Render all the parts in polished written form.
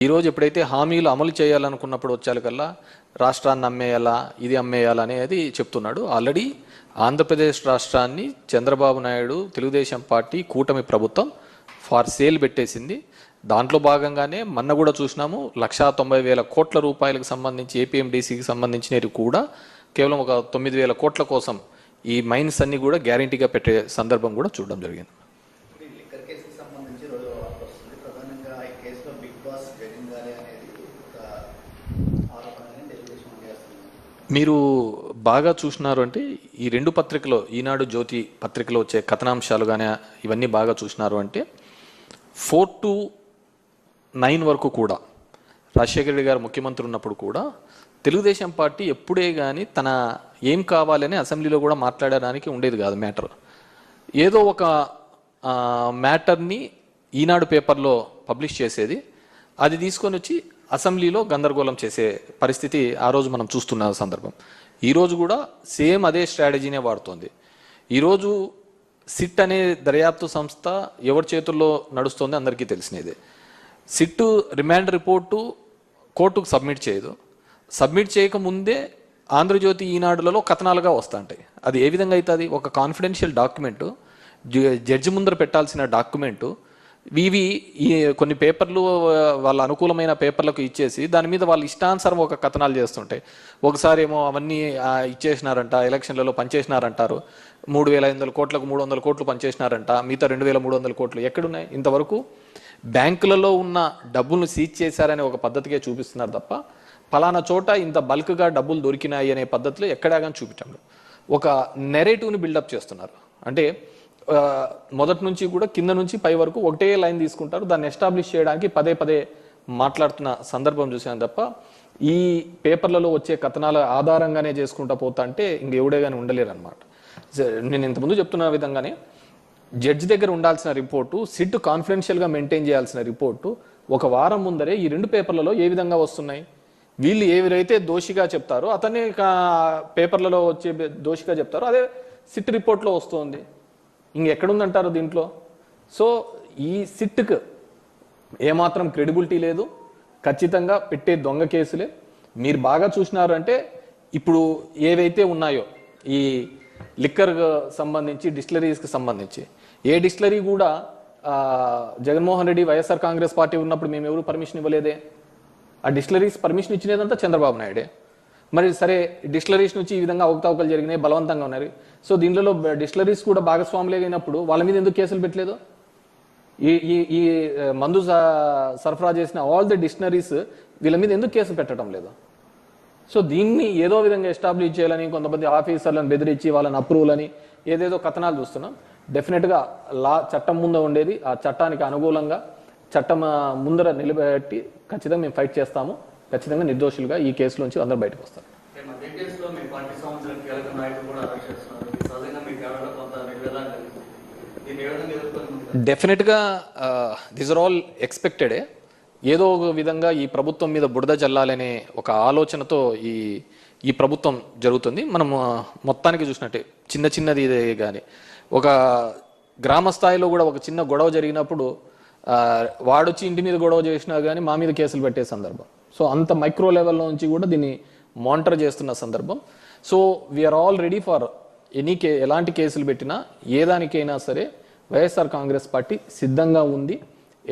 ఈరోజు ఎప్పుడైతే హామీలు అమలు చేయాలనుకున్నప్పుడు వచ్చేకల్లా రాష్ట్రాన్ని అమ్మేయాలా, ఇది అమ్మేయాలా అనేది చెప్తున్నాడు. ఆల్రెడీ ఆంధ్రప్రదేశ్ రాష్ట్రాన్ని చంద్రబాబు నాయుడు, తెలుగుదేశం పార్టీ, కూటమి ప్రభుత్వం ఫార్ సేల్ పెట్టేసింది. దాంట్లో భాగంగానే మొన్న కూడా చూసినాము 1,90,000 కోట్ల రూపాయలకు సంబంధించి ఏపీఎండీసీకి సంబంధించినవి కూడా కేవలం ఒక 9,000 కోట్ల కోసం ఈ మైన్స్ అన్ని కూడా గ్యారంటీగా పెట్టే సందర్భం కూడా చూడడం జరిగింది. మీరు బాగా చూసినారు అంటే ఈ రెండు పత్రికలో, ఈనాడు జ్యోతి పత్రికలో వచ్చే కథనాంశాలు కానీ ఇవన్నీ బాగా చూసినారు అంటే 4 to 9 వరకు కూడా రాజశేఖర రెడ్డి గారు ముఖ్యమంత్రి ఉన్నప్పుడు కూడా తెలుగుదేశం పార్టీ ఎప్పుడే కానీ తన ఏం కావాలని అసెంబ్లీలో కూడా మాట్లాడడానికి ఉండేది కాదు మ్యాటర్. ఏదో ఒక మ్యాటర్ని ఈనాడు పేపర్లో పబ్లిష్ చేసేది, అది తీసుకొని వచ్చి అసెంబ్లీలో గందరగోళం చేసే పరిస్థితి ఆ రోజు మనం చూస్తున్న సందర్భం. ఈరోజు కూడా సేమ్ అదే స్ట్రాటజీనే వాడుతోంది. ఈరోజు సిట్ అనే దర్యాప్తు సంస్థ ఎవరి చేతుల్లో నడుస్తోంది అందరికీ తెలిసినదే. సిట్ రిమాండ్ రిపోర్టు కోర్టుకు సబ్మిట్ చేయదు. సబ్మిట్ చేయకముందే ఆంధ్రజ్యోతి, ఈనాడులలో కథనాలుగా వస్తుంటాయి. అది ఏ విధంగా అవుతుంది? ఒక కాన్ఫిడెన్షియల్ డాక్యుమెంటు, జడ్జి ముందర పెట్టాల్సిన డాక్యుమెంటు, ఇవి కొన్ని పేపర్లు వాళ్ళ అనుకూలమైన పేపర్లకు ఇచ్చేసి దాని మీద వాళ్ళు ఇష్టానుసారం ఒక కథనాలు చేస్తుంటాయి. ఒకసారి ఏమో అవన్నీ ఇచ్చేసినారంట, ఎలక్షన్లలో పనిచేసినారంటారు, 3,500 కోట్లకు 300 కోట్లు పనిచేసినారంట, మిగతా 2,300 కోట్లు ఎక్కడున్నాయి? ఇంతవరకు బ్యాంకులలో ఉన్న డబ్బులను సీజ్ చేశారనే ఒక పద్ధతికే చూపిస్తున్నారు తప్ప ఫలానా చోట ఇంత బల్క్గా డబ్బులు దొరికినాయి అనే పద్ధతిలో ఎక్కడా కానీ చూపించండి. ఒక నెరేటివ్ని బిల్డప్ చేస్తున్నారు. అంటే మొదటి నుంచి కూడా కింద నుంచి పై వరకు ఒకటే లైన్ తీసుకుంటారు. దాన్ని ఎస్టాబ్లిష్ చేయడానికి పదే పదే మాట్లాడుతున్న సందర్భం చూసాను తప్ప ఈ పేపర్లలో వచ్చే కథనాల ఆధారంగానే చేసుకుంటా పోతా అంటే ఇంకెవడే కానీ ఉండలేరు అనమాట. నేను ఇంతకుముందు చెప్తున్న విధంగానే జడ్జి దగ్గర ఉండాల్సిన రిపోర్టు, సిట్ కాన్ఫిడెన్షియల్గా మెయింటైన్ చేయాల్సిన రిపోర్టు ఒక వారం ముందరే ఈ రెండు పేపర్లలో ఏ విధంగా వస్తున్నాయి? వీళ్ళు ఎవరైతే దోషిగా చెప్తారో అతన్ని పేపర్లలో వచ్చే దోషిగా చెప్తారో అదే సిట్ రిపోర్ట్లో వస్తుంది. ఇంకెక్కడుందంటారు దీంట్లో? సో ఈ సిట్కి ఏమాత్రం క్రెడిబిలిటీ లేదు. ఖచ్చితంగా పెట్టే దొంగ కేసులే. మీరు బాగా చూసినారు అంటే ఇప్పుడు ఏవైతే ఉన్నాయో ఈ లిక్కర్కి సంబంధించి, డిస్టిలరీస్కి సంబంధించి, ఏ డిస్టిలరీ కూడా జగన్మోహన్ రెడ్డి, వైఎస్ఆర్ కాంగ్రెస్ పార్టీ ఉన్నప్పుడు మేము ఎవరు పర్మిషన్ ఇవ్వలేదే. ఆ డిస్టిలరీస్ పర్మిషన్ ఇచ్చినదంతా చంద్రబాబు నాయుడే. మరి సరే, డిస్టిలరీస్ నుంచి ఈ విధంగా అవకతవకలు జరిగినాయి, బలవంతంగా ఉన్నారు. సో దీనిలో డిస్టిలరీస్ కూడా భాగస్వాములు అయినప్పుడు వాళ్ళ మీద ఎందుకు కేసులు పెట్టలేదు? ఈ మందు సరఫరా చేసిన ఆల్ ది డిస్టిలరీస్ వీళ్ళ మీద ఎందుకు కేసులు పెట్టడం లేదు? సో దీన్ని ఏదో విధంగా ఎస్టాబ్లిష్ చేయాలని కొంతమంది ఆఫీసర్లను బెదిరించి వాళ్ళని అప్రూవల్ అని ఏదేదో కథనాలు చూస్తున్నాం. డెఫినెట్గా చట్టం ముందు ఉండేది, ఆ చట్టానికి అనుకూలంగా చట్టం ముందర నిలబెట్టి ఖచ్చితంగా మేము ఫైట్ చేస్తాము. ఖచ్చితంగా నిర్దోషులుగా ఈ కేసులో నుంచి అందరూ బయటకు వస్తారు. డెఫినెట్గా దిస్ ఆర్ ఆల్ ఎక్స్పెక్టెడే. ఏదో ఒక విధంగా ఈ ప్రభుత్వం మీద బురద జల్లాలనే ఒక ఆలోచనతో ఈ ప్రభుత్వం జరుగుతుంది. మనం మొత్తానికి చూసినట్టే చిన్నది కానీ ఒక గ్రామ స్థాయిలో కూడా ఒక చిన్న గొడవ జరిగినప్పుడు వాడొచ్చి ఇంటి మీద గొడవ చేసినా కానీ మా మీద కేసులు పెట్టే సందర్భం. సో అంత మైక్రో లెవెల్లో నుంచి కూడా దీన్ని మానిటర్ చేస్తున్న సందర్భం. So we are all ready for ఎలాంటి కేసులు పెట్టినా ఏ దానికైనా సరే వైఎస్ఆర్ కాంగ్రెస్ పార్టీ సిద్ధంగా ఉంది.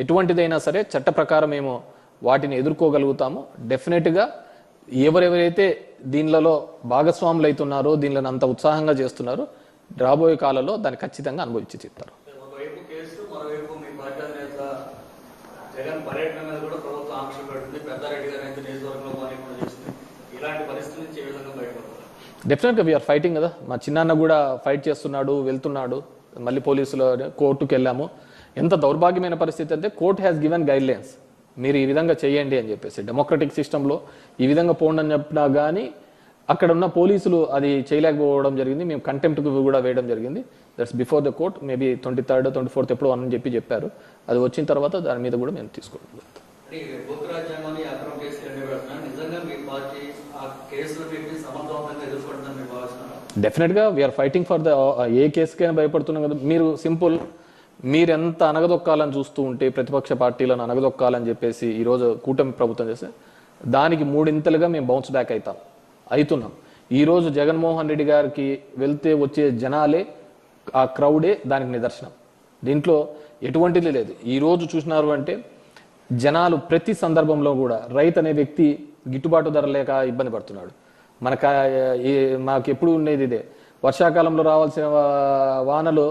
ఎటువంటిదైనా సరే చట్ట ప్రకారం ఏమో వాటిని ఎదుర్కోగలుగుతాము. డెఫినెట్గా ఎవరెవరైతే దీనిలలో భాగస్వాములు అవుతున్నారో, దీనిలో అంత ఉత్సాహంగా చేస్తున్నారో, రాబోయే కాలంలో దాన్ని ఖచ్చితంగా అనుభవించి చెప్తారు. డెఫినెట్గా వీఆర్ ఫైటింగ్ కదా. మా చిన్నాన్న కూడా ఫైట్ చేస్తున్నాడు, వెళ్తున్నాడు. మళ్ళీ పోలీసులు కోర్టుకు వెళ్ళాము. ఎంత దౌర్భాగ్యమైన పరిస్థితి అంటే court has given guide lines, మీరు ఈ విధంగా చేయండి అని చెప్పేసి. డెమోక్రటిక్ సిస్టంలో ఈ విధంగా పోండి అని చెప్పినా కానీ అక్కడ ఉన్న పోలీసులు అది చేయలేకపోవడం జరిగింది. మేము కంటెంప్ట్కి కూడా వేయడం జరిగింది. That's before the court. Maybe 23rd, 24th ఎప్పుడు అని చెప్పారు. అది వచ్చిన తర్వాత దాని మీద కూడా మేము తీసుకోవడం. డెఫినెట్గా వీఆర్ ఫైటింగ్ ఫర్ ద ఏ కేసుకైనా భయపడుతున్నాం కదా. మీరు సింపుల్ మీరెంత అనగదొక్కాలని చూస్తూ ఉంటే, ప్రతిపక్ష పార్టీలను అనగదొక్కాలని చెప్పేసి ఈరోజు కూటమి ప్రభుత్వం చేస్తే దానికి మూడింతలుగా మేము బౌన్స్ బ్యాక్ అవుతున్నాం. ఈరోజు జగన్మోహన్ రెడ్డి గారికి వెళ్తే వచ్చే జనాలే, ఆ క్రౌడే దానికి నిదర్శనం. దీంట్లో ఎటువంటిది లేదు. ఈరోజు చూసినారు అంటే జనాలు ప్రతి సందర్భంలో కూడా రైతు అనే వ్యక్తి గిట్టుబాటు ధర లేక ఇబ్బంది పడుతున్నాడు. మాకు ఎప్పుడు ఉండేది ఇదే, వర్షాకాలంలో రావాల్సిన వానలు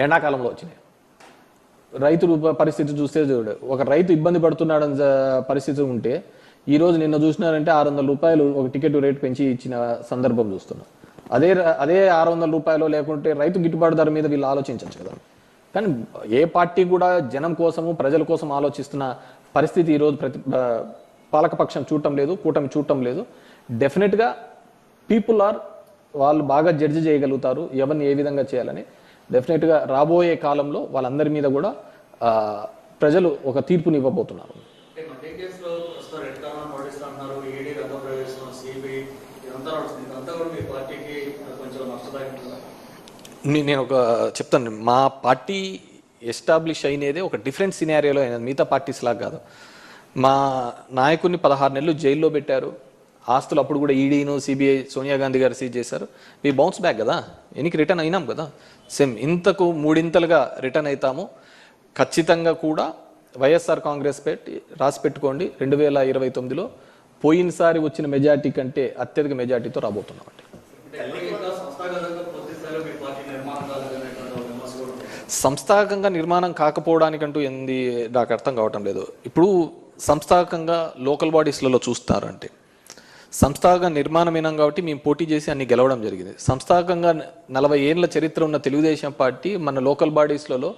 ఎండాకాలంలో వచ్చినాయి. రైతు పరిస్థితి చూస్తే చూడు, ఒక రైతు ఇబ్బంది పడుతున్నాడని పరిస్థితి ఉంటే ఈరోజు నిన్న చూసినారంటే 600 రూపాయలు ఒక టికెట్ రేట్ పెంచి ఇచ్చిన సందర్భం చూస్తున్నాం. అదే 600 రూపాయలు లేకుంటే రైతు గిట్టుబాటు ధర మీద వీళ్ళు ఆలోచించవచ్చు కదా. కానీ ఏ పార్టీ కూడా జనం కోసము, ప్రజల కోసం ఆలోచిస్తున్న పరిస్థితి ఈరోజు పాలకపక్షం చూడటం లేదు, కూటమి చూడటం లేదు. డెఫినెట్గా వాళ్ళు బాగా జడ్జి చేయగలుగుతారు ఎవరిని ఏ విధంగా చేయాలని. డెఫినెట్గా రాబోయే కాలంలో వాళ్ళందరి మీద కూడా ప్రజలు ఒక తీర్పుని ఇవ్వబోతున్నారు. నేను ఒక చెప్తాను, మా పార్టీ ఎస్టాబ్లిష్ అయినదే ఒక డిఫరెంట్ సినారియోలో అయినది, మిగతా పార్టీస్ లాగా కాదు. మా నాయకుడిని 16 నెలలు జైల్లో పెట్టారు. ఆస్తులు అప్పుడు కూడా ఈడీను, సిబిఐ, సోనియా గాంధీ గారు సీజ్ చేశారు. మీ బౌన్స్ బ్యాక్ కదా, ఎన్నికి రిటర్న్ అయినాం కదా. సేమ్ ఇంతకు మూడింతలుగా రిటర్న్ అవుతాము. ఖచ్చితంగా కూడా వైఎస్ఆర్ కాంగ్రెస్ రాసి పెట్టుకోండి, 2029లో పోయినసారి వచ్చిన మెజార్టీ కంటే అత్యధిక మెజార్టీతో రాబోతున్నామండి. సంస్థాగతంగా నిర్మాణం కాకపోవడానికంటూ ఏంది నాకు అర్థం కావటం లేదు. ఇప్పుడు సంస్థాగతంగా లోకల్ బాడీస్లలో చూస్తారంటే సంస్థాగత నిర్మాణమైనాం కాబట్టి మేము పోటీ చేసి అన్ని గెలవడం జరిగింది. సంస్థాగతంగా 40 ఏళ్ళ చరిత్ర ఉన్న తెలుగుదేశం పార్టీ మన లోకల్ బాడీస్లలో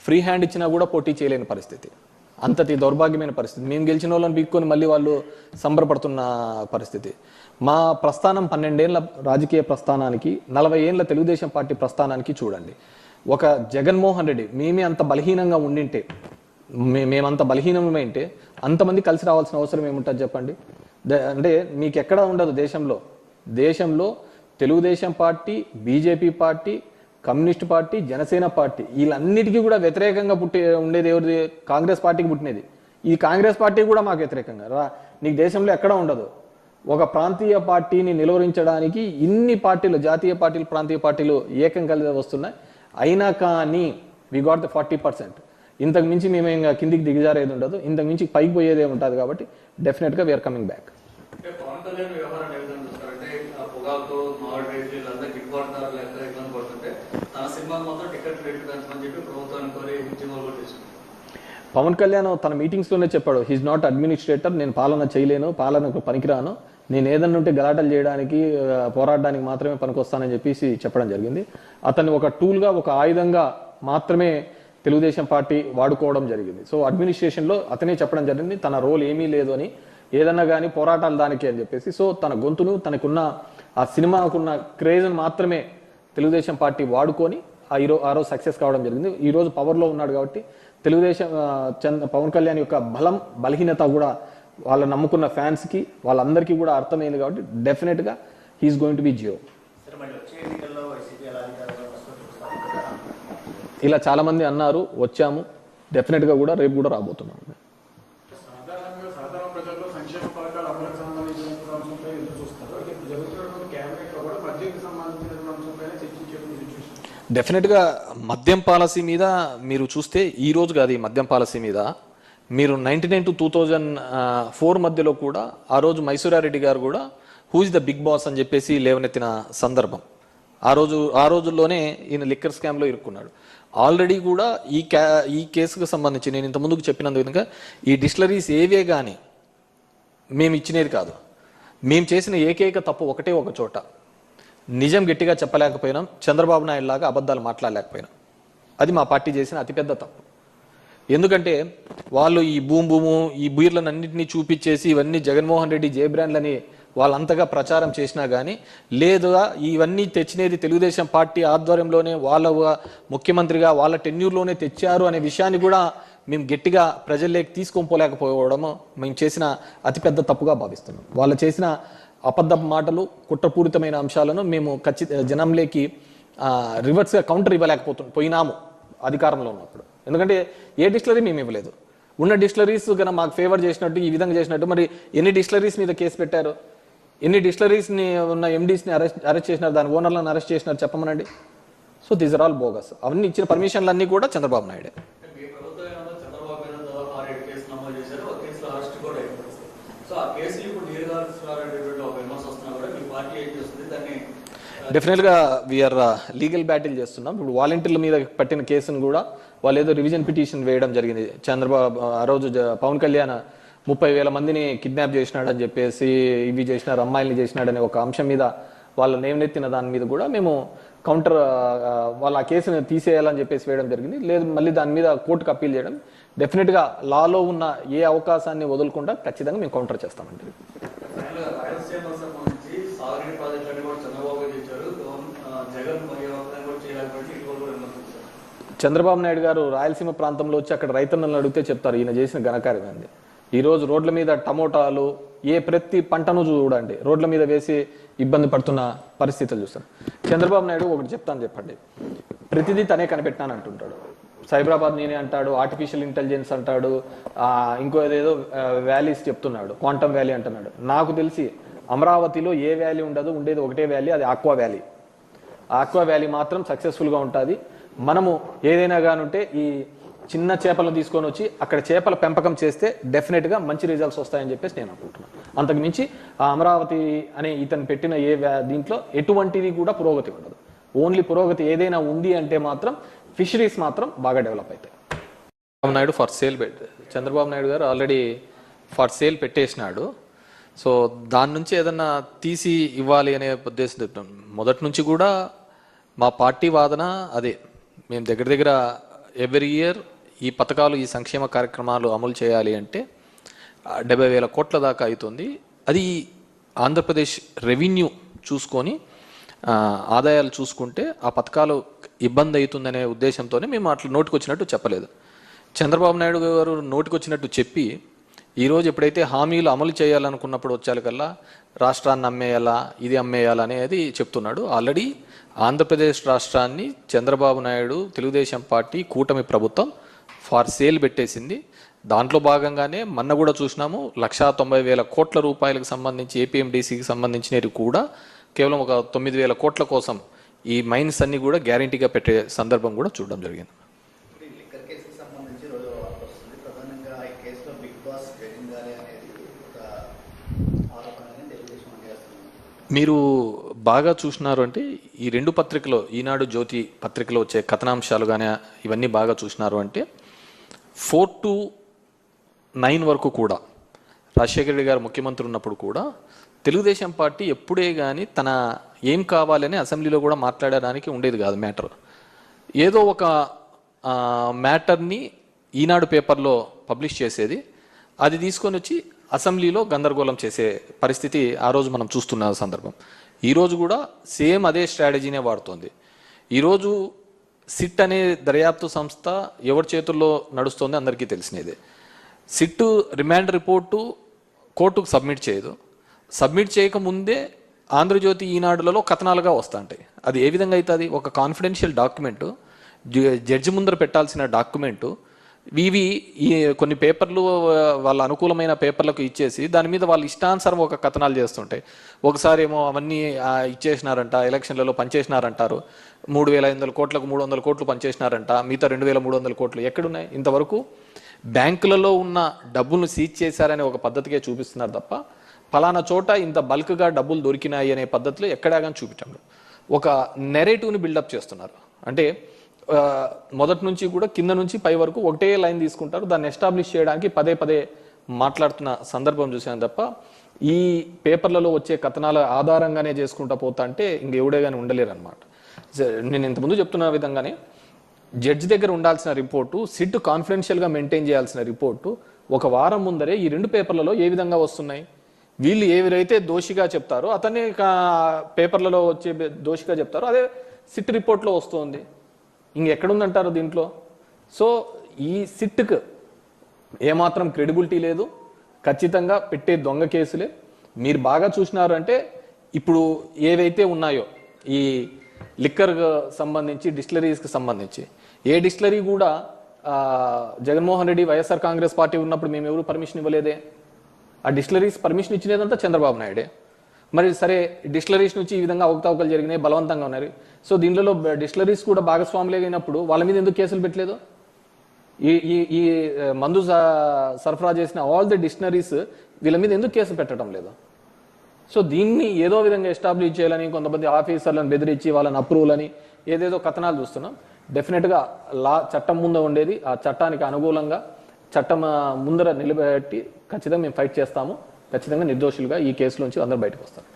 ఫ్రీ హ్యాండ్ ఇచ్చినా కూడా పోటీ చేయలేని పరిస్థితి, అంతటి దౌర్భాగ్యమైన పరిస్థితి. మేము గెలిచిన వాళ్ళని పీక్కొని మళ్ళీ వాళ్ళు సంబరపడుతున్న పరిస్థితి. మా ప్రస్థానం 12 ఏళ్ళ రాజకీయ ప్రస్థానానికి, 40 ఏళ్ళ తెలుగుదేశం పార్టీ ప్రస్థానానికి చూడండి. ఒక జగన్మోహన్ రెడ్డి మేమే అంత బలహీనంగా ఉండింటే, మేమంత బలహీనమైంటే అంతమంది కలిసి రావాల్సిన అవసరం ఏముంటుంది చెప్పండి. అంటే మీకు ఎక్కడా ఉండదు దేశంలో Telugu Desam party, BJP party, communist party, Janasena party వీళ్ళన్నిటికీ కూడా వ్యతిరేకంగా ఉండేది ఎవరిది? కాంగ్రెస్ పార్టీకి పుట్టినది. ఈ కాంగ్రెస్ పార్టీ కూడా మాకు వ్యతిరేకంగా నీకు దేశంలో ఎక్కడా ఉండదు. ఒక ప్రాంతీయ పార్టీని నిలువరించడానికి ఇన్ని పార్టీలు, జాతీయ పార్టీలు, ప్రాంతీయ పార్టీలు ఏకం కలిసి వస్తున్నాయి. అయినా కానీ వి గాట్ ద 40%. ఇంతకు మించి మేము ఇంకా కిందికి దిగజారేది ఉండదు, ఇంతకు మించి పైకి పోయేదే ఉంటుంది. కాబట్టి డెఫినెట్గా we are coming back. Pawan Kalyan తన మీటింగ్స్లోనే చెప్పాడు, హీఈస్ నాట్ అడ్మినిస్ట్రేటర్, నేను పాలన చేయలేను, పాలనకు పనికిరాను, నేను ఏదన్నా ఉంటే గలాటలు చేయడానికి, పోరాడడానికి మాత్రమే పనికొస్తానని చెప్పేసి చెప్పడం జరిగింది. అతన్ని ఒక టూల్గా, ఒక ఆయుధంగా మాత్రమే తెలుగుదేశం పార్టీ వాడుకోవడం జరిగింది. సో అడ్మినిస్ట్రేషన్లో అతనే చెప్పడం జరిగింది తన రోల్ ఏమీ లేదు అని, ఏదన్నా కానీ పోరాటాలు దానికి అని చెప్పేసి. సో తన గొంతును, తనకున్న ఆ సినిమాకున్న క్రేజ్ను మాత్రమే తెలుగుదేశం పార్టీ వాడుకొని ఆ రోజు సక్సెస్ కావడం జరిగింది. ఈరోజు పవర్లో ఉన్నాడు కాబట్టి తెలుగుదేశం పవన్ కళ్యాణ్ యొక్క బలహీనత కూడా వాళ్ళ నమ్ముకున్న ఫ్యాన్స్కి, వాళ్ళందరికీ కూడా అర్థమైంది. కాబట్టి డెఫినెట్గా హీఈస్ గోయింగ్ టు బి జియో. ఇలా చాలామంది అన్నారు, వచ్చాము. డెఫినెట్గా కూడా రేపు కూడా రాబోతున్నాము. డెఫినెట్గా మద్యం పాలసీ మీద మీరు చూస్తే ఈ రోజు కాదు, ఈ మద్యం పాలసీ మీద మీరు 1999 to 2004 మధ్యలో కూడా ఆ రోజు మైసూరారెడ్డి గారు కూడా who is the big boss అని చెప్పేసి లేవనెత్తిన సందర్భం. ఆ రోజుల్లోనే ఈయన లిక్కర్ స్కామ్లో ఇరుక్కున్నాడు. ఆల్రెడీ కూడా ఈ కేసుకు సంబంధించి నేను ఇంత ముందుకు చెప్పినందుకు కనుక ఈ డిస్టిలరీస్ ఏవే కానీ మేము ఇచ్చినది కాదు. మేము చేసిన ఏకైక తప్పు ఒకటే ఒక చోట, నిజం గట్టిగా చెప్పలేకపోయినాం, చంద్రబాబు నాయుడు లాగా అబద్ధాలు మాట్లాడలేకపోయినాం. అది మా పార్టీ చేసిన అతిపెద్ద తప్పు. ఎందుకంటే వాళ్ళు ఈ భూము ఈ బీర్లను అన్నింటినీ చూపించేసి ఇవన్నీ జగన్మోహన్ రెడ్డి జే బ్రాండ్లని వాళ్ళంతగా ప్రచారం చేసినా కానీ, లేదా ఇవన్నీ తెచ్చినది తెలుగుదేశం పార్టీ ఆధ్వర్యంలోనే, వాళ్ళ ముఖ్యమంత్రిగా వాళ్ళ టెన్యూర్లోనే తెచ్చారు అనే విషయాన్ని కూడా మేము గట్టిగా ప్రజల్లోకి తీసుకొని పోలేకపోవడము మేము చేసిన అతిపెద్ద తప్పుగా భావిస్తున్నాం. వాళ్ళు చేసిన అబద్ధ మాటలు, కుట్రపూరితమైన అంశాలను మేము జనంలోకి రివర్స్గా కౌంటర్ ఇవ్వలేకపోయినాము. అధికారంలో ఉన్నప్పుడు. ఎందుకంటే ఏ డిస్టిలరీ మేము ఇవ్వలేదు. ఉన్న డిస్టిలరీస్ కన్నా మాకు ఫేవర్ చేసినట్టు ఈ విధంగా చేసినట్టు మరి ఎన్ని డిస్టిలరీస్ మీద కేసు పెట్టారు, ఎన్ని డిస్టిలరీస్ని ఉన్న ఎండీస్ని అరెస్ట్ చేసినారు, దాని ఓనర్లను అరెస్ట్ చేసినారు చెప్పమనండి. So these are all bogus. అవన్నీ ఇచ్చిన పర్మిషన్లు అన్నీ కూడా చంద్రబాబు నాయుడే. డెఫినెట్గా వీఆర్ లీగల్ బ్యాటిల్ చేస్తున్నాం. ఇప్పుడు వాలంటీర్ల మీద పట్టిన కేసును కూడా వాళ్ళు ఏదో రివిజన్ పిటిషన్ వేయడం జరిగింది. చంద్రబాబు ఆ రోజు పవన్ కళ్యాణ్ 30,000 మందిని కిడ్నాప్ చేసినాడని చెప్పేసి, ఇవి చేసినారు, అమ్మాయిల్ని చేసినాడనే ఒక అంశం మీద వాళ్ళ నేమనెత్తిన దాని మీద కూడా మేము కౌంటర్ వాళ్ళ ఆ కేసును తీసేయాలని చెప్పేసి వేయడం జరిగింది. లేదు మళ్ళీ దాని మీద కోర్టుకు అప్పీల్ చేయడం. డెఫినెట్గా లాలో ఉన్న ఏ అవకాశాన్ని వదలకుండా ఖచ్చితంగా మేము కౌంటర్ చేస్తామండి. చంద్రబాబు నాయుడు గారు రాయలసీమ ప్రాంతంలో వచ్చి అక్కడ రైతన్నలను అడిగితే చెప్తారు ఈయన చేసిన ఘనకార్యం ఏంది. ఈరోజు రోడ్ల మీద టమోటాలు ప్రతి పంటను చూడండి రోడ్ల మీద వేసి ఇబ్బంది పడుతున్న పరిస్థితులు చూస్తాను. చంద్రబాబు నాయుడు ఒకటి చెప్తాను చెప్పండి, ప్రతిదీ తనే కనిపెట్టాను అంటుంటాడు. సైబరాబాద్ నేనే అంటాడు, ఆర్టిఫిషియల్ ఇంటెలిజెన్స్ అంటాడు, ఇంకో ఏదేదో వ్యాలీస్ చెప్తున్నాడు, క్వాంటమ్ వ్యాలీ అంటున్నాడు. నాకు తెలిసి అమరావతిలో ఏ వ్యాలీ ఉండదు, ఉండేది ఒకటే వ్యాలీ, అది ఆక్వా వ్యాలీ. ఆక్వా వ్యాలీ మాత్రం సక్సెస్ఫుల్గా ఉంటుంది. మనము ఏదైనా కానుంటే ఈ చిన్న చేపలను తీసుకొని వచ్చి అక్కడ చేపల పెంపకం చేస్తే డెఫినెట్గా మంచి రిజల్ట్స్ వస్తాయని చెప్పేసి నేను అనుకుంటున్నాను. అంతకు మించి ఆ అమరావతి అనే ఇతను పెట్టిన దీంట్లో ఎటువంటిది కూడా పురోగతి ఉండదు. ఓన్లీ పురోగతి ఏదైనా ఉంది అంటే మాత్రం ఫిషరీస్ మాత్రం బాగా డెవలప్ అవుతాయి. చంద్రబాబు నాయుడు ఫర్ సేల్ చంద్రబాబు నాయుడు గారు ఆల్రెడీ ఫర్ సేల్ పెట్టేసినాడు. సో దాని నుంచి ఏదన్నా తీసి ఇవ్వాలి అనే ఉద్దేశం మొదటి నుంచి కూడా మా పార్టీ వాదన అదే. మేము దగ్గర ఎవ్రీ ఇయర్ ఈ పథకాలు ఈ సంక్షేమ కార్యక్రమాలు అమలు చేయాలి అంటే 70,000 కోట్ల దాకా అవుతుంది. అది ఆంధ్రప్రదేశ్ రెవెన్యూ చూసుకొని ఆదాయాలు చూసుకుంటే ఆ పథకాలు ఇబ్బంది అవుతుందనే ఉద్దేశంతోనే మేము అట్లా నోటికొచ్చినట్టు చెప్పలేదు. చంద్రబాబు నాయుడు గారు నోటికొచ్చినట్టు చెప్పి ఈరోజు ఎప్పుడైతే హామీలు అమలు చేయాలనుకున్నప్పుడు వచ్చేకల్లా రాష్ట్రాన్ని అమ్మేయాలా, ఇది అమ్మేయాలా అనేది చెప్తున్నాడు. ఆల్రెడీ ఆంధ్రప్రదేశ్ రాష్ట్రాన్ని చంద్రబాబు నాయుడు తెలుగుదేశం పార్టీ కూటమి ప్రభుత్వం ఫార్ సేల్ పెట్టేసింది. దాంట్లో భాగంగానే మొన్న కూడా చూసినాము 190,000 కోట్ల రూపాయలకు సంబంధించి ఏపీఎండిసికి సంబంధించినవి కూడా కేవలం ఒక 9,000 కోట్ల కోసం ఈ మైన్స్ అన్ని కూడా గ్యారంటీగా పెట్టే సందర్భం కూడా చూడడం జరిగింది. మీరు బాగా చూసినారు అంటే ఈ రెండు పత్రికలో ఈనాడు జ్యోతి పత్రికలో వచ్చే కథనాంశాలు కానీ ఇవన్నీ బాగా చూసినారు అంటే 4 to 9 వరకు కూడా రాజశేఖర రెడ్డి గారు ముఖ్యమంత్రి ఉన్నప్పుడు కూడా తెలుగుదేశం పార్టీ ఎప్పుడే కానీ తన ఏం కావాలని అసెంబ్లీలో కూడా మాట్లాడడానికి ఉండేది కాదు మ్యాటర్. ఏదో ఒక మ్యాటర్ని ఈనాడు పేపర్లో పబ్లిష్ చేసేది, అది తీసుకొని వచ్చి అసెంబ్లీలో గందరగోళం చేసే పరిస్థితి ఆ రోజు మనం చూస్తున్న సందర్భం. ఈరోజు కూడా సేమ్ అదే స్ట్రాటజీనే వాడుతోంది. ఈరోజు సిట్ అనే దర్యాప్తు సంస్థ ఎవరి చేతుల్లో నడుస్తోంది అందరికీ తెలిసినదే. సిట్ రిమాండ్ రిపోర్టు కోర్టుకు సబ్మిట్ చేయదు. సబ్మిట్ చేయకముందే ఆంధ్రజ్యోతి ఈనాడులలో కథనాలుగా వస్తుంటాయి. అది ఏ విధంగా అవుతుంది? ఒక కాన్ఫిడెన్షియల్ డాక్యుమెంటు, జడ్జి ముందర పెట్టాల్సిన డాక్యుమెంటు, ఇవి కొన్ని పేపర్లు వాళ్ళ అనుకూలమైన పేపర్లకు ఇచ్చేసి దాని మీద వాళ్ళు ఇష్టానుసారం ఒక కథనాలు చేస్తుంటాయి. ఒకసారి ఏమో అవన్నీ ఇచ్చేసినారంట, ఎలక్షన్లలో పనిచేసినారంటారు, 3,500 కోట్లకు 300 కోట్లు పనిచేసినారంట, మిగతా 2,300 కోట్లు ఎక్కడున్నాయి? ఇంతవరకు బ్యాంకులలో ఉన్న డబ్బులను సీజ్ చేశారనే ఒక పద్ధతికే చూపిస్తున్నారు తప్ప ఫలానా చోట ఇంత బల్క్గా డబ్బులు దొరికినాయి అనే పద్ధతిలో ఎక్కడా కానీ చూపించండి. ఒక నెరేటివ్ని బిల్డప్ చేస్తున్నారు. అంటే మొదటి నుంచి కూడా కింద నుంచి పై వరకు ఒకటే లైన్ తీసుకుంటారు. దాన్ని ఎస్టాబ్లిష్ చేయడానికి పదే పదే మాట్లాడుతున్న సందర్భం చూసాను తప్ప ఈ పేపర్లలో వచ్చే కథనాల ఆధారంగానే చేసుకుంటా పోతా అంటే ఇంకెవడే కానీ ఉండలేరు అనమాట. నేను ఇంతకుముందు చెప్తున్న విధంగానే జడ్జి దగ్గర ఉండాల్సిన రిపోర్టు, సిట్ కాన్ఫిడెన్షియల్గా మెయింటైన్ చేయాల్సిన రిపోర్టు ఒక వారం ముందరే ఈ రెండు పేపర్లలో ఏ విధంగా వస్తున్నాయి? వీళ్ళు ఎవరైతే దోషిగా చెప్తారో అతన్ని పేపర్లలో వచ్చే దోషిగా చెప్తారో అదే సిట్ రిపోర్ట్లో వస్తుంది. ఇంకెక్కడుందంటారు దీంట్లో? సో ఈ సిట్కి ఏమాత్రం క్రెడిబిలిటీ లేదు. ఖచ్చితంగా పెట్టే దొంగ కేసులే. మీరు బాగా చూసినారు అంటే ఇప్పుడు ఏవైతే ఉన్నాయో ఈ లిక్కర్ సంబంధించి, డిస్టిలరీస్కి సంబంధించి ఏ డిస్టిలరీ కూడా జగన్మోహన్ రెడ్డి వైఎస్ఆర్ కాంగ్రెస్ పార్టీ ఉన్నప్పుడు మేము ఎవరు పర్మిషన్ ఇవ్వలేదే. ఆ డిస్టిలరీస్ పర్మిషన్ ఇచ్చినదంతా చంద్రబాబు నాయుడే. మరి సరే డిస్టిలరీస్ నుంచి ఈ విధంగా అవకతవకలు జరిగినాయి, బలవంతంగా ఉన్నారు. సో దీనిలో డిస్టిలరీస్ కూడా భాగస్వాములే అయినప్పుడు వాళ్ళ మీద ఎందుకు కేసులు పెట్టలేదు? ఈ ఈ ఈ మందు సరఫరా చేసిన ఆల్ ది డిస్టిలరీస్ వీళ్ళ మీద ఎందుకు కేసులు పెట్టడం లేదు? సో దీన్ని ఏదో విధంగా ఎస్టాబ్లిష్ చేయాలని కొంతమంది ఆఫీసర్లను బెదిరించి వాళ్ళని అప్రూవల్ అని ఏదేదో కథనాలు చూస్తున్నాం. డెఫినెట్గా చట్టం ముందు ఉండేది, ఆ చట్టానికి అనుకూలంగా చట్టం ముందర నిలబెట్టి ఖచ్చితంగా మేము ఫైట్ చేస్తాము. ఖచ్చితంగా నిర్దోషులుగా ఈ కేసులోంచి అందరూ బయటకు వస్తారు.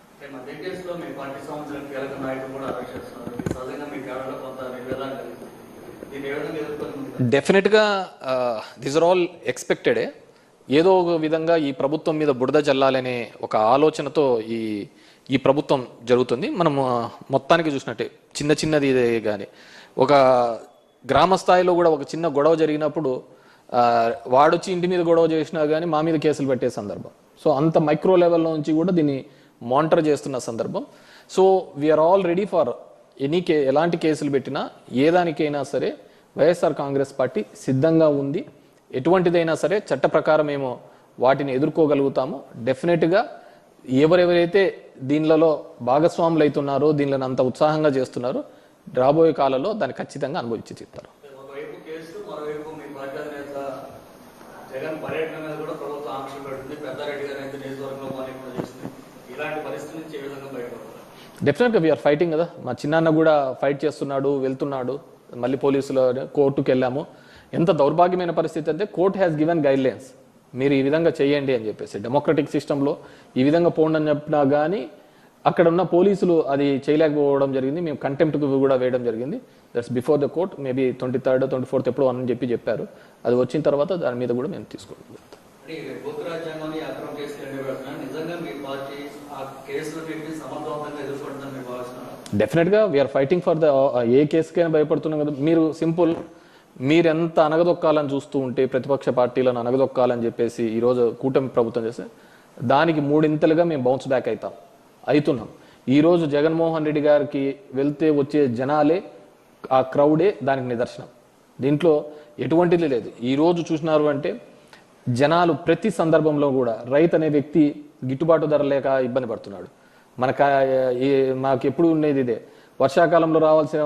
డెఫినెట్గా దిస్ ఆర్ ఆల్ ఎక్స్పెక్టెడే. ఏదో ఒక విధంగా ఈ ప్రభుత్వం మీద బురద జల్లాలనే ఒక ఆలోచనతో ఈ ప్రభుత్వం జరుగుతుంది. మనం మొత్తానికి చూసినట్టే చిన్న చిన్నది కానీ ఒక గ్రామ స్థాయిలో కూడా ఒక చిన్న గొడవ జరిగినప్పుడు వాడొచ్చి ఇంటి మీద గొడవ చేసినా కానీ మా మీద కేసులు పెట్టే సందర్భం. సో అంత మైక్రో లెవెల్లో నుంచి కూడా దీన్ని మానిటర్ చేస్తున్న సందర్భం. So we are all ready for ఎలాంటి కేసులు పెట్టినా ఏ దానికైనా సరే వైఎస్ఆర్ కాంగ్రెస్ పార్టీ సిద్ధంగా ఉంది. ఎటువంటిదైనా సరే చట్ట ప్రకారం మేము వాటిని ఎదుర్కోగలుగుతాము. డెఫినెట్గా ఎవరెవరైతే దీనిలలో భాగస్వాములు అవుతున్నారో, దీనిని అంత ఉత్సాహంగా చేస్తున్నారో రాబోయే కాలంలో దాన్ని ఖచ్చితంగా అనుభవించి చెప్తారు. డెఫినెట్గా వీఆర్ ఫైటింగ్ కదా. మా చిన్నాన్న కూడా ఫైట్ చేస్తున్నాడు, వెళ్తున్నాడు. మళ్ళీ పోలీసులు కోర్టుకు వెళ్ళాము. ఎంత దౌర్భాగ్యమైన పరిస్థితి అంటే court has given guide lines, మీరు ఈ విధంగా చేయండి అని చెప్పేసి. డెమోక్రటిక్ సిస్టంలో ఈ విధంగా పోండి అని చెప్పినా కానీ అక్కడ ఉన్న పోలీసులు అది చేయలేకపోవడం జరిగింది. మేము కంటెంప్ట్కి కూడా వేయడం జరిగింది. That's before the court. Maybe 23rd 24th ఎప్పుడో అని చెప్పారు. అది వచ్చిన తర్వాత దాని మీద కూడా మేము తీసుకోవాలి. డెఫినెట్గా వీఆర్ ఫైటింగ్ ఫర్ ద ఏ కేసుకైనా భయపడుతున్నాం కదా. మీరు సింపుల్, మీరెంత అనగదొక్కాలని చూస్తూ ఉంటే ప్రతిపక్ష పార్టీలను అనగదొక్కాలని చెప్పేసి ఈరోజు కూటమి ప్రభుత్వం చేస్తే దానికి 3 ఇంతలుగా మేము బౌన్స్ బ్యాక్ అవుతున్నాం. ఈరోజు జగన్మోహన్ రెడ్డి గారికి వెళ్తే వచ్చే జనాలే, ఆ క్రౌడే దానికి నిదర్శనం. దీంట్లో ఎటువంటిది లేదు. ఈరోజు చూసినారు అంటే జనాలు ప్రతి సందర్భంలో కూడా రైతు అనే వ్యక్తి గిట్టుబాటు ధర లేక ఇబ్బంది పడుతున్నాడు. మాకు ఎప్పుడు ఉండేది ఇదే, వర్షాకాలంలో రావాల్సిన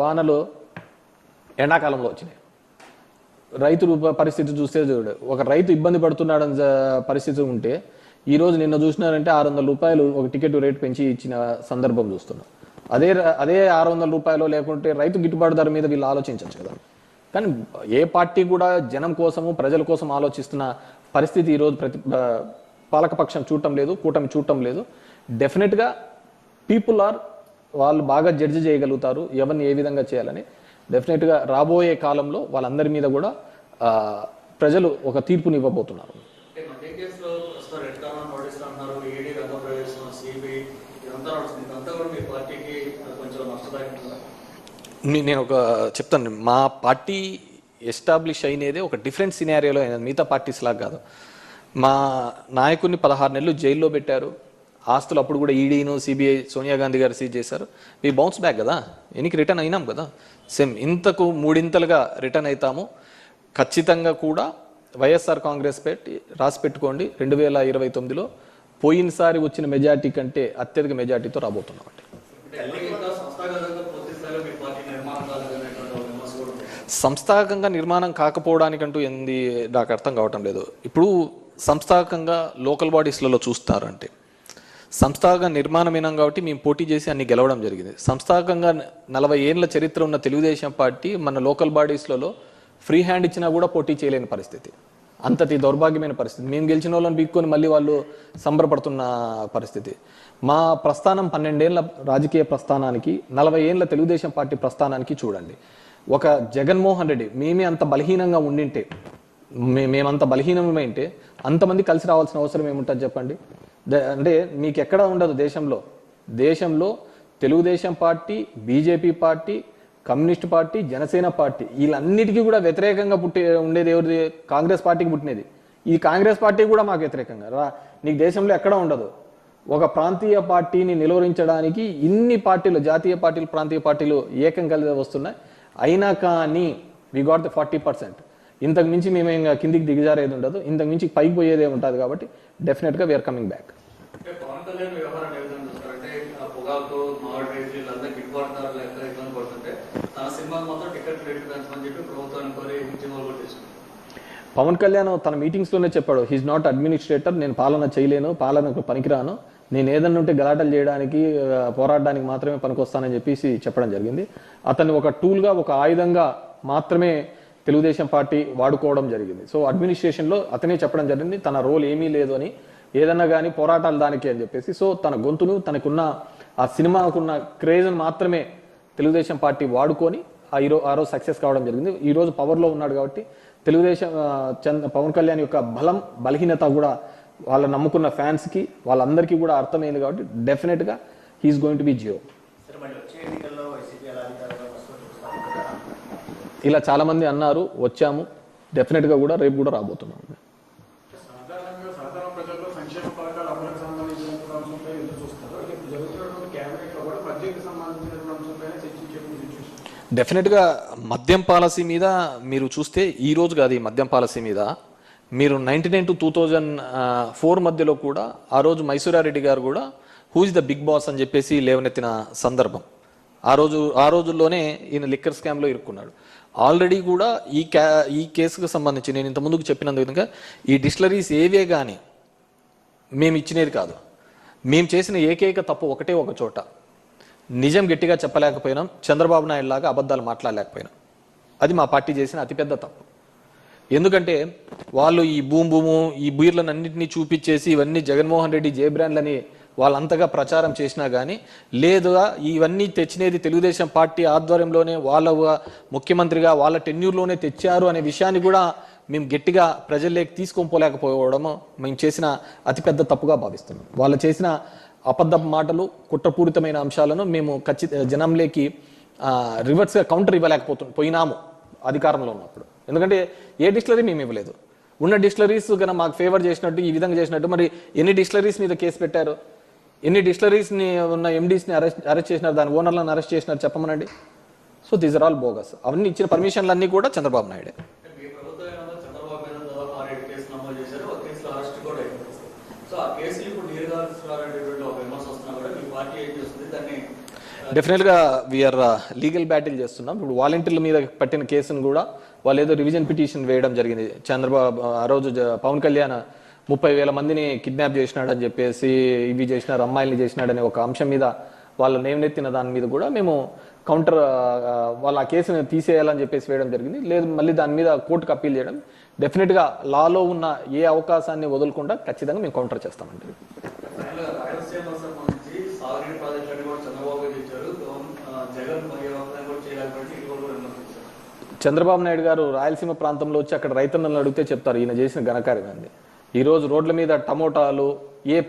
వానలు ఎండాకాలంలో వచ్చినాయి. రైతు పరిస్థితి చూస్తే చూడు, ఒక రైతు ఇబ్బంది పడుతున్నాడని పరిస్థితి ఉంటే ఈరోజు నిన్న చూసినారంటే 600 రూపాయలు ఒక టికెట్ రేటు పెంచి ఇచ్చిన సందర్భం చూస్తున్నాం. అదే 600 రూపాయలు లేకుంటే రైతు గిట్టుబాటు ధర మీద వీళ్ళు ఆలోచించవచ్చు కదా. కానీ ఏ పార్టీ కూడా జనం కోసము ప్రజల కోసం ఆలోచిస్తున్న పరిస్థితి ఈరోజు పాలకపక్షం చూడటం లేదు, కూటమి చూడటం లేదు. డెఫినెట్గా వాళ్ళు బాగా జడ్జి చేయగలుగుతారు ఎవరిని ఏ విధంగా చేయాలని. డెఫినెట్గా రాబోయే కాలంలో వాళ్ళందరి మీద కూడా ప్రజలు ఒక తీర్పుని ఇవ్వబోతున్నారు. నేను ఒక చెప్తాను, మా పార్టీ ఎస్టాబ్లిష్ అయినదే ఒక డిఫరెంట్ సినారియోలో అయినది, మిగతా పార్టీస్ లాగా కాదు. మా నాయకుడిని 16 నెలలు జైల్లో పెట్టారు. ఆస్తులు అప్పుడు కూడా ఈడీను సిబిఐ సోనియా గాంధీ గారు సీజ్ చేశారు. మీ బౌన్స్ బ్యాక్ కదా, ఎన్నికి రిటర్న్ అయినాం కదా. సేమ్ ఇంతకు 3 ఇంతలుగా రిటర్న్ అవుతాము. ఖచ్చితంగా కూడా వైఎస్ఆర్ కాంగ్రెస్ పార్టీ రాసి పెట్టుకోండి, 2029లో పోయినసారి వచ్చిన మెజార్టీ కంటే అత్యధిక మెజార్టీతో రాబోతున్నాం. సంస్థాగతంగా నిర్మాణం కాకపోవడానికంటూ ఏంది నాకు అర్థం కావటం లేదు. ఇప్పుడు సంస్థాగతంగా లోకల్ బాడీస్లలో చూస్తారంటే సంస్థాగత నిర్మాణమైనాం కాబట్టి మేము పోటీ చేసి అన్ని గెలవడం జరిగింది. సంస్థాగతంగా 40 ఏళ్ళ చరిత్ర ఉన్న తెలుగుదేశం పార్టీ మన లోకల్ బాడీస్లలో ఫ్రీ హ్యాండ్ ఇచ్చినా కూడా పోటీ చేయలేని పరిస్థితి, అంతటి దౌర్భాగ్యమైన పరిస్థితి. మేము గెలిచిన వాళ్ళని పీక్కొని మళ్ళీ వాళ్ళు సంబరపడుతున్న పరిస్థితి. మా ప్రస్థానం 12 ఏళ్ళ రాజకీయ ప్రస్థానానికి 40 ఏళ్ళ తెలుగుదేశం పార్టీ ప్రస్థానానికి చూడండి. ఒక జగన్మోహన్ రెడ్డి మేమే అంత బలహీనంగా ఉండింటే, మేమంత బలహీనమైంటే అంతమంది కలిసి రావాల్సిన అవసరం ఏముంటుంది చెప్పండి. అంటే మీకు ఎక్కడ ఉండదు దేశంలో Telugu Desam party, BJP party, communist party, Janasena party వీళ్ళన్నిటికీ కూడా వ్యతిరేకంగా ఉండేది ఎవరిది? కాంగ్రెస్ పార్టీకి పుట్టినది. ఈ కాంగ్రెస్ పార్టీ కూడా మాకు వ్యతిరేకంగా నీకు దేశంలో ఎక్కడ ఉండదు. ఒక ప్రాంతీయ పార్టీని నిలువరించడానికి ఇన్ని పార్టీలు, జాతీయ పార్టీలు, ప్రాంతీయ పార్టీలు ఏకం కలిసి వస్తున్నాయి. అయినా కానీ వి గాట్ ద 40%. ఇంతకు మించి మేము ఇంకా కిందికి దిగజారేది ఉండదు, ఇంతకు మించి పైకి పోయేదే ఉంటుంది. కాబట్టి డెఫినెట్గా we are coming back. Pawan Kalyan వ్యవహారం ఏ విధంగా చూస్తారంటే పొగాకు మామిడి వీళ్ళందరూ గిట్టుబాటుదారులు ఎక్కడ ఇబ్బంది పడుతుంటే తన సినిమాకి మాత్రం టికెట్ రేట్లు పెంచమని చెప్పి ప్రభుత్వాన్ని కోరి ఉద్యమాలు కూడా తీసుకుంటారు. పవన్ కళ్యాణ్ తన మీటింగ్స్లోనే చెప్పాడు, హీఈస్ నాట్ అడ్మినిస్ట్రేటర్, నేను పాలన చేయలేను, పాలనకు పనికిరాను, నేను ఏదన్నా ఉంటే గలాటలు చేయడానికి పోరాడడానికి మాత్రమే పనికొస్తానని చెప్పేసి చెప్పడం జరిగింది. అతన్ని ఒక టూల్గా, ఒక ఆయుధంగా మాత్రమే తెలుగుదేశం పార్టీ వాడుకోవడం జరిగింది. సో అడ్మినిస్ట్రేషన్లో అతనే చెప్పడం జరిగింది తన రోల్ ఏమీ లేదు అని, ఏదన్నా కానీ పోరాటాలు దానికి అని చెప్పేసి. సో తన గొంతును, తనకున్న ఆ సినిమాకున్న క్రేజ్ని మాత్రమే తెలుగుదేశం పార్టీ వాడుకొని ఆ రోజు సక్సెస్ కావడం జరిగింది. ఈరోజు పవర్లో ఉన్నాడు కాబట్టి తెలుగుదేశం పవన్ కళ్యాణ్ యొక్క బలం, బలహీనత కూడా వాళ్ళ నమ్ముకున్న ఫ్యాన్స్కి వాళ్ళందరికీ కూడా అర్థమైంది. కాబట్టి డెఫినెట్గా హీఈస్ గోయింగ్ టు బి జియో. ఇలా చాలామంది అన్నారు, వచ్చాము, డెఫినెట్గా కూడా రేపు కూడా రాబోతున్నాం. డెఫినెట్గా మద్యం పాలసీ మీద మీరు చూస్తే ఈ రోజు కాదు, ఈ మద్యం పాలసీ మీద మీరు 1999 to 2004 మధ్యలో కూడా ఆ రోజు మైసూరారెడ్డి గారు కూడా who is the big boss అని చెప్పేసి లేవనెత్తిన సందర్భం. ఆ రోజుల్లోనే ఈయన లిక్కర్ స్కామ్లో ఇరుక్కున్నాడు. ఆల్రెడీ కూడా ఈ కేసుకు సంబంధించి నేను ఇంత ముందుకు చెప్పినందు విధంగా ఈ డిస్టిలరీస్ ఏవే కానీ మేము ఇచ్చినది కాదు. మేము చేసిన ఏకైక తప్పు ఒకటే ఒక చోట, నిజం గట్టిగా చెప్పలేకపోయినాం, చంద్రబాబు నాయుడు లాగా అబద్ధాలు మాట్లాడలేకపోయినాం. అది మా పార్టీ చేసిన అతిపెద్ద తప్పు. ఎందుకంటే వాళ్ళు ఈ భూము ఈ బీర్లను అన్నింటినీ చూపించేసి ఇవన్నీ జగన్మోహన్ రెడ్డి జే బ్రాండ్లని వాళ్ళంతగా ప్రచారం చేసినా కానీ లేదా ఇవన్నీ తెచ్చినది తెలుగుదేశం పార్టీ ఆధ్వర్యంలోనే వాళ్ళ ముఖ్యమంత్రిగా వాళ్ళ టెన్యూర్లోనే తెచ్చారు అనే విషయాన్ని కూడా మేము గట్టిగా ప్రజల్లోకి తీసుకొని పోలేకపోవడము మేము చేసిన అతిపెద్ద తప్పుగా భావిస్తున్నాం. వాళ్ళు చేసిన అబద్ధ మాటలు, కుట్రపూరితమైన అంశాలను మేము జనంలోకి రివర్స్గా కౌంటర్ పోయినాము అధికారంలో ఉన్నప్పుడు. ఎందుకంటే ఏ డిస్టిలరీ మేము ఇవ్వలేదు. ఉన్న డిస్టిలరీస్ కన్నా మాకు ఫేవర్ చేసినట్టు ఈ విధంగా చేసినట్టు మరి ఎన్ని డిస్టిలరీస్ మీద కేసు పెట్టారు, ఎన్ని డిస్టిలరీస్ని ఉన్న ఎండీస్ని అరెస్ట్ చేసినారు, దాని ఓనర్లను అరెస్ట్ చేసినారు చెప్పమనండి. So these are all bogus. అవన్నీ ఇచ్చిన పర్మిషన్లు అన్నీ కూడా చంద్రబాబు నాయుడే. డెఫినెట్గా వీఆర్ లీగల్ బ్యాటిల్ చేస్తున్నాం. ఇప్పుడు వాలంటీర్ల మీద పట్టిన కేసును కూడా వాళ్ళు ఏదో రివిజన్ పిటిషన్ వేయడం జరిగింది. చంద్రబాబు ఆ రోజు పవన్ కళ్యాణ్ 30,000 మందిని కిడ్నాప్ చేసినాడని చెప్పేసి, ఇవి చేసినారు, అమ్మాయిల్ని చేసినాడనే ఒక అంశం మీద వాళ్ళ నేవనెత్తిన దాని మీద కూడా మేము కౌంటర్ వాళ్ళ ఆ కేసును తీసేయాలని చెప్పేసి వేయడం జరిగింది. లేదు మళ్ళీ దాని మీద కోర్టుకు అప్పీల్ చేయడం. డెఫినెట్గా లాలో ఉన్న ఏ అవకాశాన్ని వదలకుండా ఖచ్చితంగా మేము కౌంటర్ చేస్తామండి. చంద్రబాబు నాయుడు గారు రాయలసీమ ప్రాంతంలో వచ్చి అక్కడ రైతన్నలను అడిగితే చెప్తారు ఈయన చేసిన ఘనకార్యం. ఈరోజు రోడ్ల మీద టమోటాలు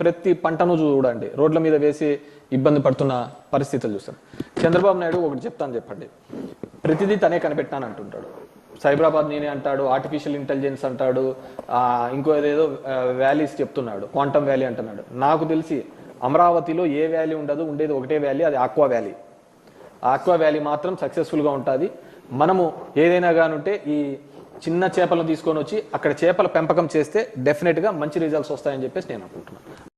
ప్రతి పంటను చూడండి రోడ్ల మీద వేసి ఇబ్బంది పడుతున్న పరిస్థితులు చూస్తాం. చంద్రబాబు నాయుడు ఒకటి చెప్తాను చెప్పండి, ప్రతిదీ తనే కనిపెట్టాను అంటుంటాడు. సైబరాబాద్ నేనే అంటాడు, ఆర్టిఫిషియల్ ఇంటెలిజెన్స్ అంటాడు, ఇంకో ఏదేదో వ్యాలీస్ చెప్తున్నాడు, క్వాంటమ్ వ్యాలీ అంటున్నాడు. నాకు తెలిసి అమరావతిలో ఏ వ్యాలీ ఉండదు, ఉండేది ఒకటే వ్యాలీ, అది ఆక్వా వ్యాలీ. ఆక్వా వ్యాలీ మాత్రం సక్సెస్ఫుల్గా ఉంటుంది. మనము ఏదైనా కానుంటే ఈ చిన్న చేపలను తీసుకొని వచ్చి అక్కడ చేపల పెంపకం చేస్తే డెఫినెట్గా మంచి రిజల్ట్స్ వస్తాయని చెప్పేసి నేను అనుకుంటున్నాను.